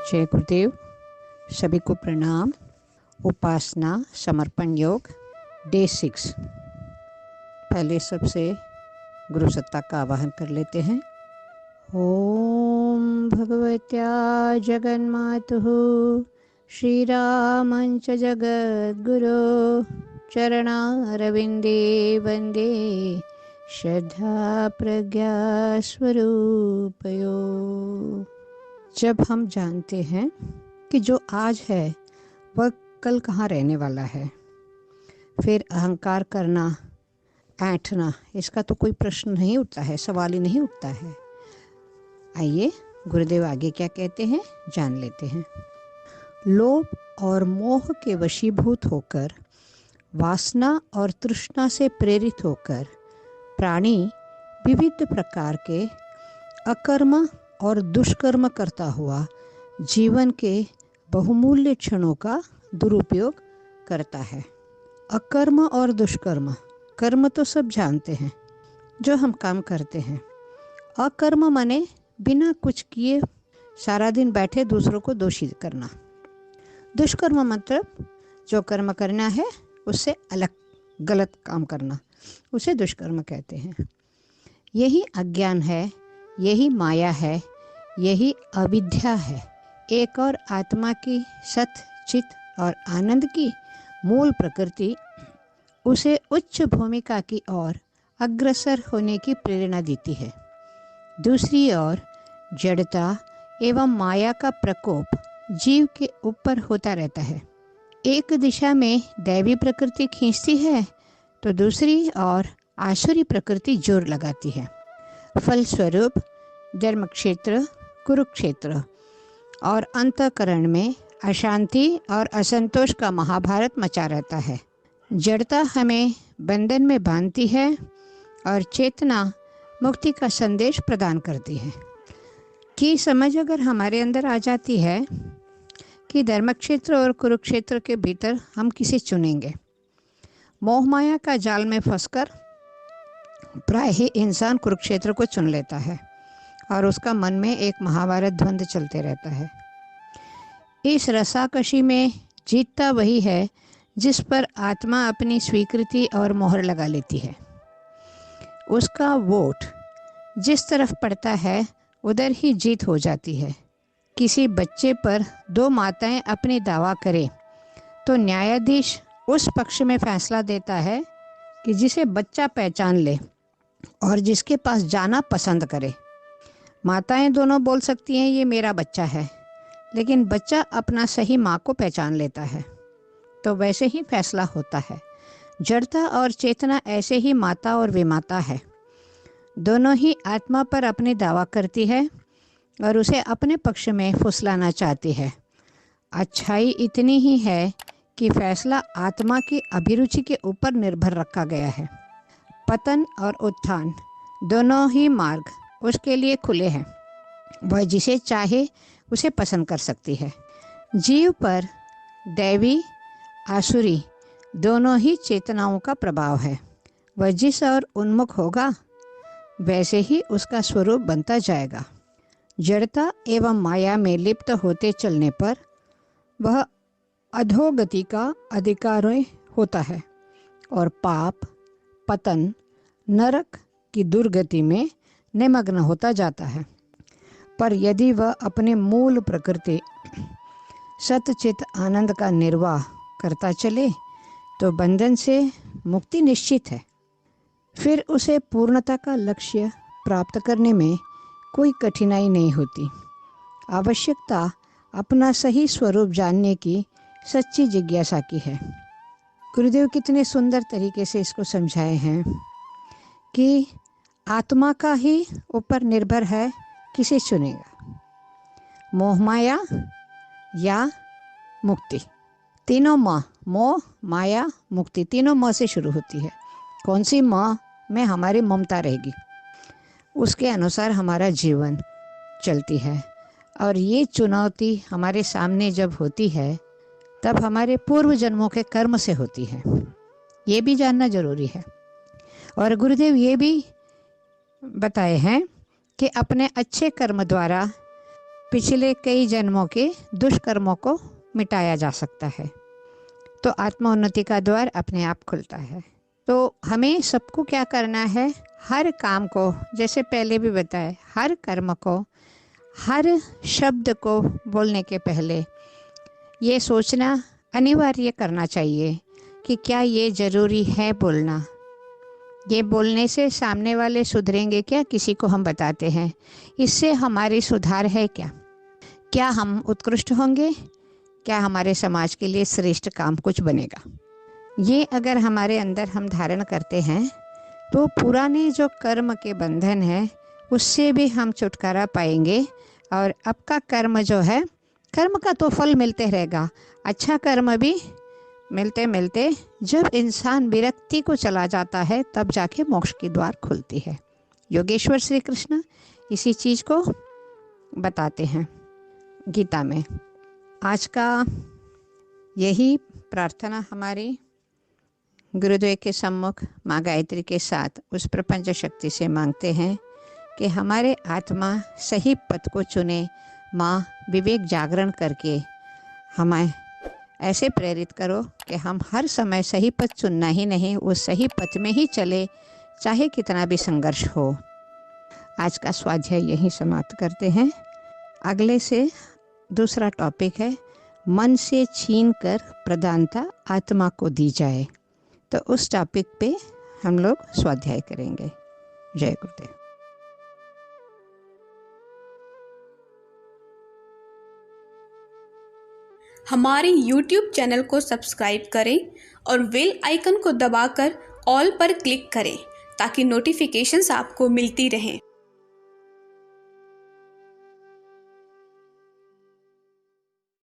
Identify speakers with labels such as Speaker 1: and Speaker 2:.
Speaker 1: जय गुरुदेव। सभी को प्रणाम। उपासना समर्पण योग डे 6। पहले सबसे गुरु सत्ता का आवाहन कर लेते हैं। ओम भगवत्या जगन्मातुः श्रीरामंच जगद्गुरो चरणारविंदे वंदे श्रद्धा प्रज्ञा स्वरूपयो। जब हम जानते हैं कि जो आज है वह कल कहाँ रहने वाला है, फिर अहंकार करना, ऐंठना, इसका तो कोई प्रश्न नहीं उठता है, सवाल ही नहीं उठता है। आइए गुरुदेव आगे क्या कहते हैं जान लेते हैं। लोभ और मोह के वशीभूत होकर, वासना और तृष्णा से प्रेरित होकर प्राणी विविध प्रकार के अकर्म और दुष्कर्म करता हुआ जीवन के बहुमूल्य क्षणों का दुरुपयोग करता है। अकर्म और दुष्कर्म, कर्म तो सब जानते हैं, जो हम काम करते हैं। अकर्म माने बिना कुछ किए सारा दिन बैठे दूसरों को दोषी करना। दुष्कर्म मतलब जो कर्म करना है उससे अलग गलत काम करना, उसे दुष्कर्म कहते हैं। यही अज्ञान है, यही माया है, यही अविद्या है। एक और आत्मा की सत चित और आनंद की मूल प्रकृति उसे उच्च भूमिका की ओर अग्रसर होने की प्रेरणा देती है। दूसरी ओर जड़ता एवं माया का प्रकोप जीव के ऊपर होता रहता है। एक दिशा में दैवी प्रकृति खींचती है तो दूसरी ओर आसुरी प्रकृति जोर लगाती है। फलस्वरूप धर्म क्षेत्र, कुरुक्षेत्र और अंतःकरण में अशांति और असंतोष का महाभारत मचा रहता है। जड़ता हमें बंधन में बांधती है और चेतना मुक्ति का संदेश प्रदान करती है। कि समझ अगर हमारे अंदर आ जाती है कि धर्मक्षेत्र और कुरुक्षेत्र के भीतर हम किसे चुनेंगे, मोह माया का जाल में फंसकर प्राय ही इंसान कुरुक्षेत्र को चुन लेता है और उसका मन में एक महाभारत द्वंद्व चलते रहता है। इस रसाकशी में जीतता वही है जिस पर आत्मा अपनी स्वीकृति और मोहर लगा लेती है। उसका वोट जिस तरफ पड़ता है उधर ही जीत हो जाती है। किसी बच्चे पर दो माताएं अपनी दावा करें तो न्यायाधीश उस पक्ष में फैसला देता है कि जिसे बच्चा पहचान ले और जिसके पास जाना पसंद करे। माताएं दोनों बोल सकती हैं ये मेरा बच्चा है, लेकिन बच्चा अपना सही माँ को पहचान लेता है, तो वैसे ही फैसला होता है। जड़ता और चेतना ऐसे ही माता और विमाता है। दोनों ही आत्मा पर अपनी दावा करती है और उसे अपने पक्ष में फुसलाना चाहती है। अच्छाई इतनी ही है कि फैसला आत्मा की अभिरुचि के ऊपर निर्भर रखा गया है। पतन और उत्थान दोनों ही मार्ग उसके लिए खुले हैं। वह जिसे चाहे उसे पसंद कर सकती है। जीव पर दैवी आसुरी दोनों ही चेतनाओं का प्रभाव है। वह जिस और उन्मुख होगा वैसे ही उसका स्वरूप बनता जाएगा। जड़ता एवं माया में लिप्त होते चलने पर वह अधोगति का अधिकारी होता है और पाप, पतन, नरक की दुर्गति में निमग्न होता जाता है। पर यदि वह अपने मूल प्रकृति सतचित आनंद का निर्वाह करता चले तो बंधन से मुक्ति निश्चित है। फिर उसे पूर्णता का लक्ष्य प्राप्त करने में कोई कठिनाई नहीं होती। आवश्यकता अपना सही स्वरूप जानने की सच्ची जिज्ञासा की है। गुरुदेव कितने सुंदर तरीके से इसको समझाए हैं कि आत्मा का ही ऊपर निर्भर है किसे चुनेगा, मोह माया या मुक्ति। तीनों माँ, मोह माया मुक्ति, तीनों माँ से शुरू होती है। कौन सी माँ में हमारी ममता रहेगी उसके अनुसार हमारा जीवन चलती है। और ये चुनौती हमारे सामने जब होती है तब हमारे पूर्व जन्मों के कर्म से होती है। ये भी जानना जरूरी है। और गुरुदेव ये भी बताए हैं कि अपने अच्छे कर्म द्वारा पिछले कई जन्मों के दुष्कर्मों को मिटाया जा सकता है। तो आत्मोन्नति का द्वार अपने आप खुलता है। तो हमें सबको क्या करना है, हर काम को, जैसे पहले भी बताया, हर कर्म को, हर शब्द को बोलने के पहले ये सोचना अनिवार्य करना चाहिए कि क्या ये ज़रूरी है बोलना। ये बोलने से सामने वाले सुधरेंगे क्या, किसी को हम बताते हैं, इससे हमारी सुधार है क्या, क्या हम उत्कृष्ट होंगे, क्या हमारे समाज के लिए श्रेष्ठ काम कुछ बनेगा। ये अगर हमारे अंदर हम धारण करते हैं तो पुराने जो कर्म के बंधन हैं उससे भी हम छुटकारा पाएंगे। और अब का कर्म जो है, कर्म का तो फल मिलते रहेगा, अच्छा कर्म भी मिलते मिलते जब इंसान विरक्ति को चला जाता है तब जाके मोक्ष की द्वार खुलती है। योगेश्वर श्री कृष्ण इसी चीज़ को बताते हैं गीता में। आज का यही प्रार्थना हमारी गुरुदेव के सम्मुख माँ गायत्री के साथ उस प्रपंच शक्ति से मांगते हैं कि हमारे आत्मा सही पथ को चुने। माँ, विवेक जागरण करके हमें ऐसे प्रेरित करो कि हम हर समय सही पथ चुनना ही नहीं, उस सही पथ में ही चले, चाहे कितना भी संघर्ष हो। आज का स्वाध्याय यहीं समाप्त करते हैं। अगले से दूसरा टॉपिक है, मन से छीन कर प्रधानता आत्मा को दी जाए। तो उस टॉपिक पे हम लोग स्वाध्याय करेंगे। जय गुरुदेव।
Speaker 2: हमारे YouTube चैनल को सब्सक्राइब करें और बेल आइकन को दबाकर ऑल पर क्लिक करें ताकि नोटिफिकेशंस आपको मिलती रहें।